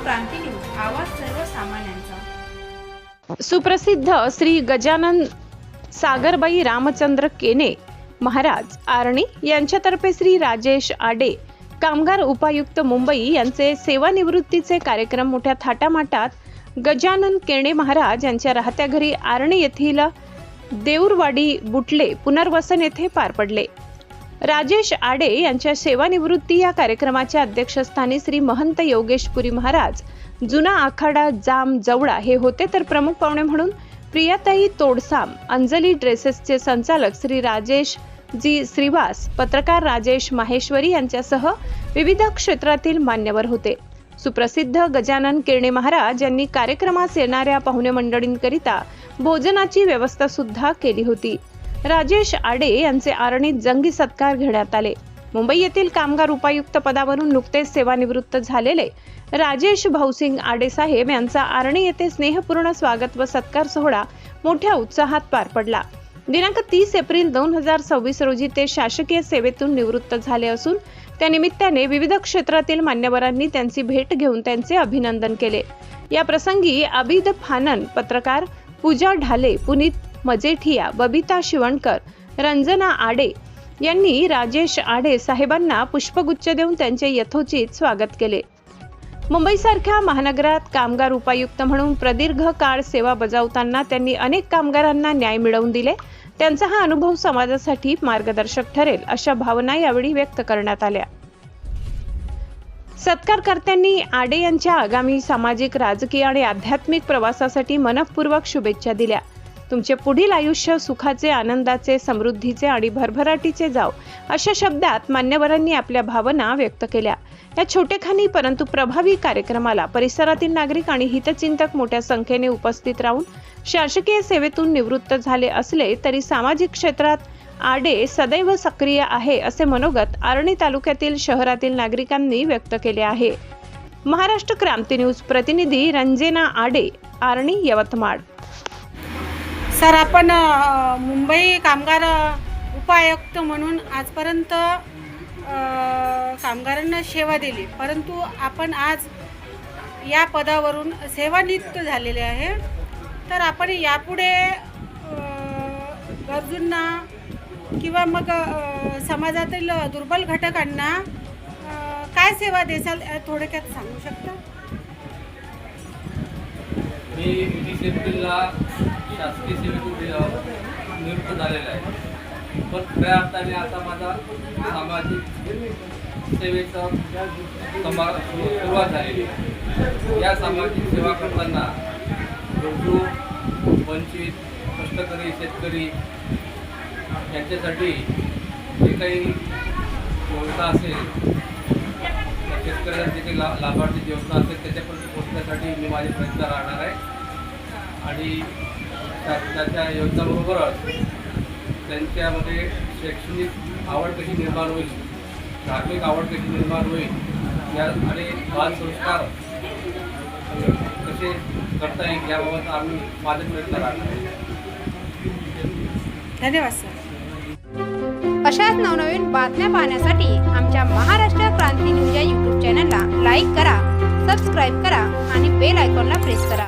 क्रांती news, आवाज सर्वसामान्यांचा। सुप्रसिद्ध श्री गजानन सागरबाई रामचंद्र केने महाराज आरणी यांच्यातर्फे श्री राजेश आडे कामगार उपायुक्त मुंबई यांचे सेवानिवृत्तीचे कार्यक्रम मोठ्या थाटामाटात गजानन केणे महाराज यांच्या राहत्या घरी आरणी येथील देऊरवाडी बुटले पुनर्वसन येथे पार पडले। राजेश आडे यांच्या सेवानिवृत्ती या कार्यक्रमाच्या अध्यक्षस्थानी श्री महंत योगेशपुरी महाराज, जुना आखाडा जाम जवळा हे होते, तर प्रमुख पाहुणे म्हणून प्रियाताई तोडसाम, अंजली ड्रेसेसचे संचालक श्री राजेश जी श्रीवास, पत्रकार राजेश माहेश्वरी यांच्यासह विविध क्षेत्रातील मान्यवर होते। सुप्रसिद्ध गजानन केणे महाराज यांनी कार्यक्रमास येणाऱ्या पाहुणे मंडळींकरिता भोजनाची व्यवस्था सुद्धा केली होती। राजेश आडे यांचे आरणीत जंगी सत्कार घेण्यात आले। मुंबई येथील कामगार उपायुक्त पदावरून नुकतेच सेवानिवृत्त झालेले राजेश भाऊसिंग आडे साहेब यांचा आरणी येथे स्नेहपूर्ण स्वागत व सत्कार सोहळा मोठ्या उत्साहात पार पडला। दिनांक 30 एप्रिल 2026 रोजी ते शासकीय सेवेतून निवृत्त झाले असून त्या निमित्ताने विविध क्षेत्रातील मान्यवरांनी त्यांची भेट घेऊन त्यांचे अभिनंदन केले। या प्रसंगी आबिद फानन, पत्रकार पूजा ढाले, पुनीत मजेठिया, बबिता शिवणकर, रंजना आडे यांनी राजेश आडे साहेबांना पुष्पगुच्छ देऊन त्यांचे यथोचित स्वागत केले। मुंबईसारख्या महानगरात कामगार उपायुक्त म्हणून प्रदीर्घ काळ सेवा बजावताना त्यांनी अनेक कामगारांना न्याय मिळवून दिले। त्यांचा हा अनुभव समाजासाठी मार्गदर्शक ठरेल अशा भावना यावेळी व्यक्त करण्यात आल्या। सत्कारकर्त्यांनी आडे यांच्या आगामी सामाजिक, राजकीय आणि आध्यात्मिक प्रवासासाठी मनःपूर्वक शुभेच्छा दिल्या। तुमचे पुढील आयुष्य सुखाचे, आनंदाचे, समृद्धीचे आणि भरभराटीचे जाव अशा शब्दात मान्यवरांनी आपल्या भावना व्यक्त केल्या। या छोटेखानी परंतु प्रभावी कार्यक्रमाला परिसरातील नागरिक आणि हितचिंतक मोठ्या संख्येने उपस्थित राहून शासकीय सेवेतून निवृत्त झाले असले तरी सामाजिक क्षेत्रात आडे सदैव सक्रिय आहे असे मनोगत आरणी तालुक्यातील शहरातील नागरिकांनी व्यक्त केले आहे। महाराष्ट्र क्रांती न्यूज प्रतिनिधी रंजना आडे, आरणी, यवतमाळ। सर, आपण मुंबई कामगार उपायुक्त म्हणून आजपर्यंत कामगारांना सेवा दिली, परंतु आपण आज या पदावरून सेवानिवृत्त झालेले आहे। तर आपण यापुढे गरजूंना किंवा मग समाजातील दुर्बल घटकांना काय सेवा देसाल थोडक्यात सांगू शकता? मी 20 एप्रिलला शासकीय सेवेतून निवृत्त झालेला आहे, पण खऱ्या अर्थाने आता माझा सामाजिक सेवेचा सुरुवात झालेली आहे। या सामाजिक सेवा करताना गरजू, वंचित, कष्टकरी, शेतकरी यांच्यासाठी जे काही योजना असेल, शेतकऱ्यांना जे काही लाभार्थी योजना असेल त्याच्यापर्यंत पोहोचण्यासाठी मी माझे प्रयत्न राहणार आहे आणि त्याच्या योजनाबरोबरच त्यांच्यामध्ये शैक्षणिक आवड कशी निर्माण होईल, धार्मिक आवड कशी निर्माण होईल या आणि बालसंस्कार कसे करता येईल याबाबत आम्ही माझे प्रयत्न राहणार आहे। धन्यवाद सर। अशाच नवनवीन बातम्या पाहण्यासाठी आमच्या महाराष्ट्र क्रांती न्यूज या यूट्यूब चॅनलला लाईक करा, सबस्क्राईब करा आणि बेल आयकॉनला प्रेस करा।